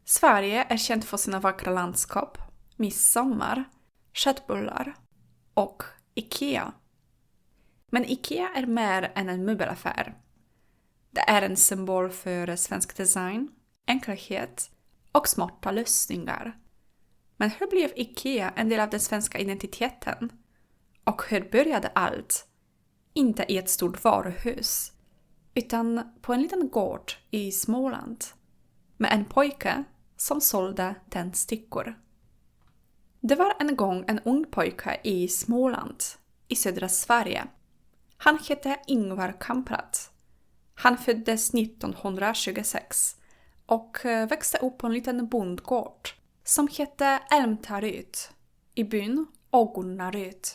Sverige är känt för sina vackra landskap, midsommar, köttbullar och IKEA. Men IKEA är mer än en möbelaffär. Det är en symbol för svensk design, enkelhet och smarta lösningar. Men hur blev IKEA en del av den svenska identiteten? Och hur började allt? Inte i ett stort varuhus, utan på en liten gård i Småland med en pojke som sålde tändstickor. Det var en gång en ung pojke i Småland, i södra Sverige. Han hette Ingvar Kamprad. Han föddes 1926 och växte upp på en liten bondgård som hette Älmtaryd i byn Ågunnaryd.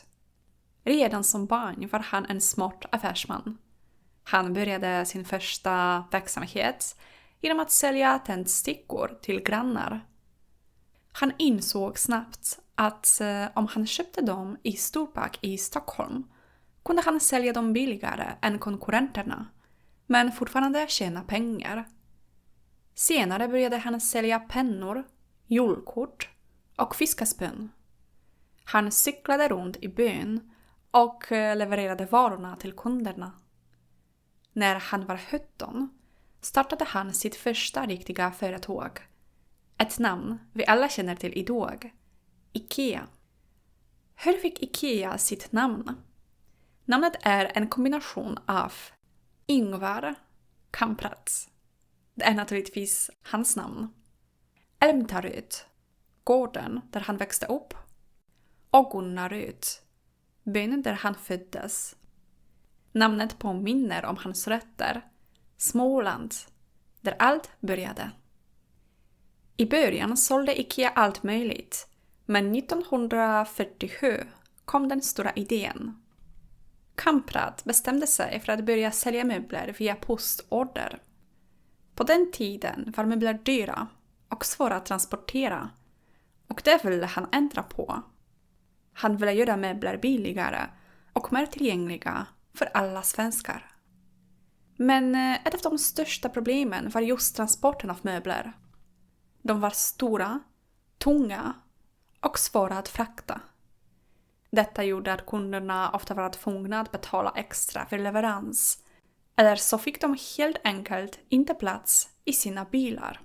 Redan som barn var han en smart affärsman. Han började sin första verksamhet genom att sälja tändstickor till grannar. Han insåg snabbt att om han köpte dem i Storpack i Stockholm kunde han sälja dem billigare än konkurrenterna, men fortfarande tjäna pengar. Senare började han sälja pennor, julkort och fiskespön. Han cyklade runt i byn och levererade varorna till kunderna. När han var 17 startade han sitt första riktiga företag. Ett namn vi alla känner till idag, IKEA. Hur fick IKEA sitt namn? Namnet är en kombination av Ingvar Kamprad. Det är naturligtvis hans namn. Älmtaryd, gården där han växte upp. Ågunnaryd, byn där han föddes. Namnet påminner om hans rötter, Småland, där allt började. I början sålde IKEA allt möjligt, men 1947 kom den stora idén. Kamprad bestämde sig för att börja sälja möbler via postorder. På den tiden var möbler dyra och svåra att transportera, och det ville han ändra på. Han ville göra möbler billigare och mer tillgängliga för alla svenskar. Men ett av de största problemen var just transporten av möbler. De var stora, tunga och svåra att frakta. Detta gjorde att kunderna ofta var tvungna att betala extra för leverans, eller så fick de helt enkelt inte plats i sina bilar.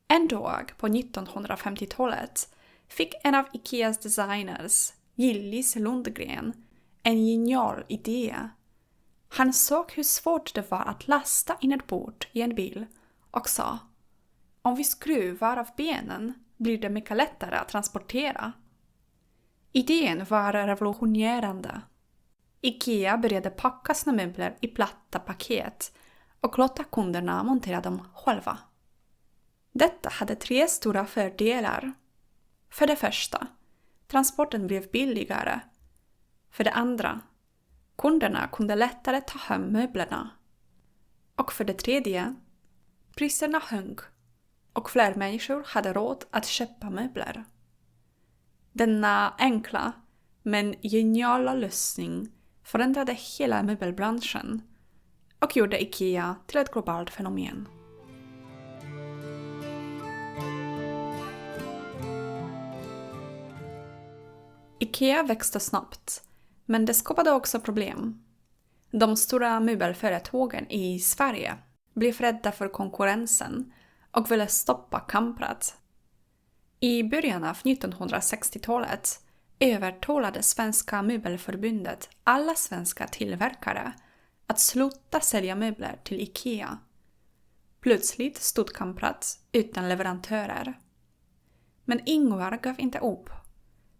En dag på 1950-talet fick en av IKEAs designers, Gillis Lundgren, en genial idé. Han såg hur svårt det var att lasta in ett bord i en bil och sa: om vi skruvar av benen blir det mycket lättare att transportera. Idén var revolutionerande. IKEA började packa sina möbler i platta paket och låta kunderna montera dem själva. Detta hade 3 stora fördelar. För det första, transporten blev billigare. För det andra, kunderna kunde lättare ta hem möblerna. Och för det tredje, priserna sjönk och fler människor hade råd att köpa möbler. Denna enkla men geniala lösning förändrade hela möbelbranschen och gjorde IKEA till ett globalt fenomen. IKEA växte snabbt, men det skapade också problem. De stora möbelföretagen i Sverige blev rädda för konkurrensen och ville stoppa Kamprad. I början av 1960-talet övertalade Svenska Möbelförbundet alla svenska tillverkare att sluta sälja möbler till IKEA. Plötsligt stod Kamprad utan leverantörer. Men Ingvar gav inte upp.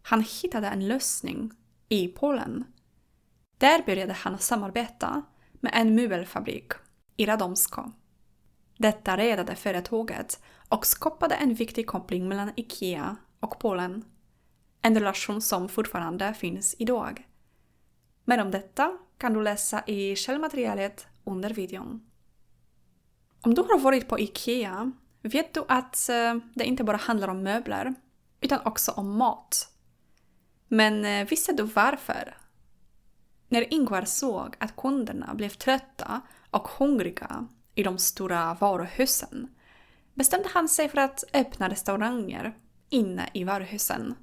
Han hittade en lösning i Polen. Där började han samarbeta med en möbelfabrik i Radomsko. Detta räddade företaget och skapade en viktig koppling mellan IKEA och Polen. En relation som fortfarande finns idag. Mer om detta kan du läsa i källmaterialet under videon. Om du har varit på IKEA vet du att det inte bara handlar om möbler utan också om mat. Men visste du varför? När Ingvar såg att kunderna blev trötta och hungriga i de stora varuhusen bestämde han sig för att öppna restauranger inne i varuhusen.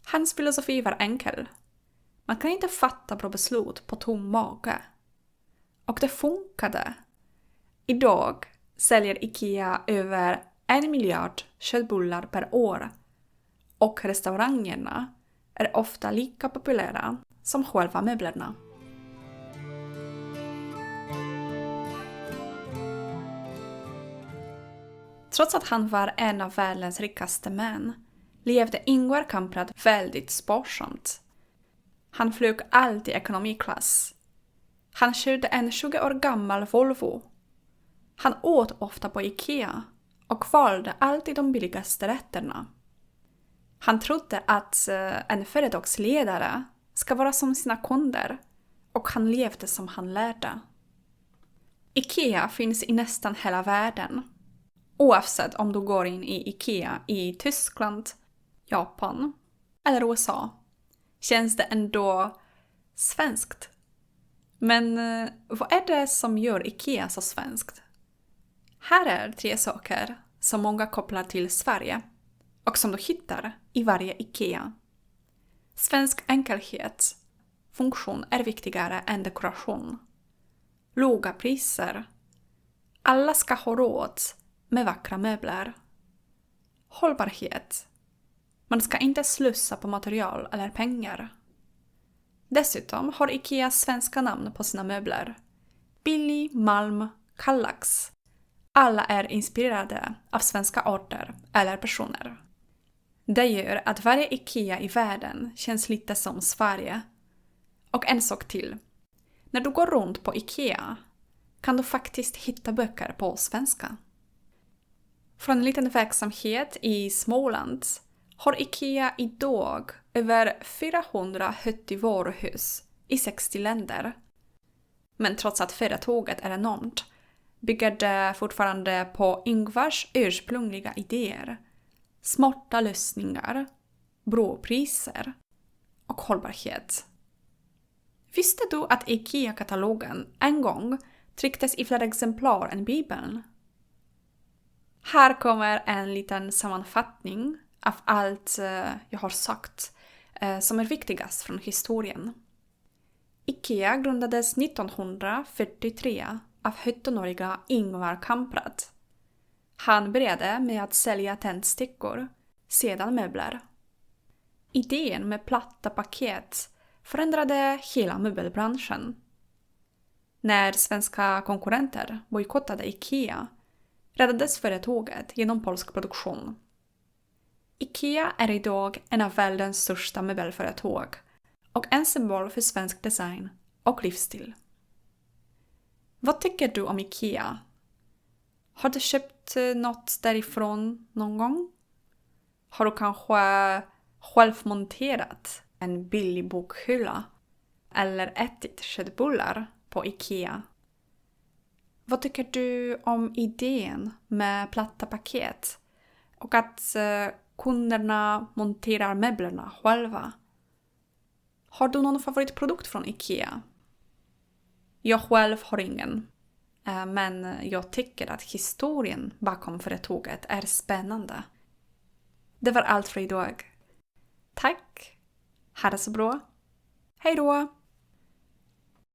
Hans filosofi var enkel. Man kan inte fatta bra beslut på tom mage. Och det funkade. Idag säljer IKEA över 1 miljard köttbullar per år. Och restaurangerna är ofta lika populära som själva möblerna. Trots att han var en av världens rikaste män levde Ingvar Kamprad väldigt sparsamt. Han flög alltid ekonomiklass. Han körde en 20 år gammal Volvo. Han åt ofta på IKEA och valde alltid de billigaste rätterna. Han trodde att en företagsledare ska vara som sina kunder och han levde som han lärde. IKEA finns i nästan hela världen. Oavsett om du går in i IKEA i Tyskland, Japan eller USA känns det ändå svenskt. Men vad är det som gör IKEA så svenskt? Här är 3 saker som många kopplar till Sverige och som du hittar i varje IKEA. Svensk enkelhet. Funktion är viktigare än dekoration. Låga priser. Alla ska ha råd med vackra möbler. Hållbarhet. Man ska inte slösa på material eller pengar. Dessutom har IKEA svenska namn på sina möbler. Billy, Malm, Kallax. Alla är inspirerade av svenska arter eller personer. Det gör att varje IKEA i världen känns lite som Sverige. Och en sak till. När du går runt på IKEA kan du faktiskt hitta böcker på svenska. Från en liten verksamhet i Småland har IKEA idag över 470 varuhus i 60 länder. Men trots att företaget är enormt bygger det fortfarande på Ingvars ursprungliga idéer, smarta lösningar, bra priser och hållbarhet. Visste du att IKEA-katalogen en gång trycktes i fler exemplar än Bibeln? Här kommer en liten sammanfattning av allt jag har sagt som är viktigast från historien. IKEA grundades 1943 av 17-åriga Ingvar Kamprad. Han började med att sälja tändstickor, sedan möbler. Idén med platta paket förändrade hela möbelbranschen. När svenska konkurrenter bojkottade IKEA räddades företaget genom polsk produktion. IKEA är idag en av världens största möbelföretag och en symbol för svensk design och livsstil. Vad tycker du om IKEA? Har du köpt något därifrån någon gång? Har du kanske självmonterat en billig bokhylla eller ätit köttbullar på IKEA? Vad tycker du om idén med platta paket och att kunderna monterar möblerna själva? Har du någon favoritprodukt från IKEA? Jag själv har ingen, men jag tycker att historien bakom företaget är spännande. Det var allt för idag. Tack! Ha det så bra! Hej då!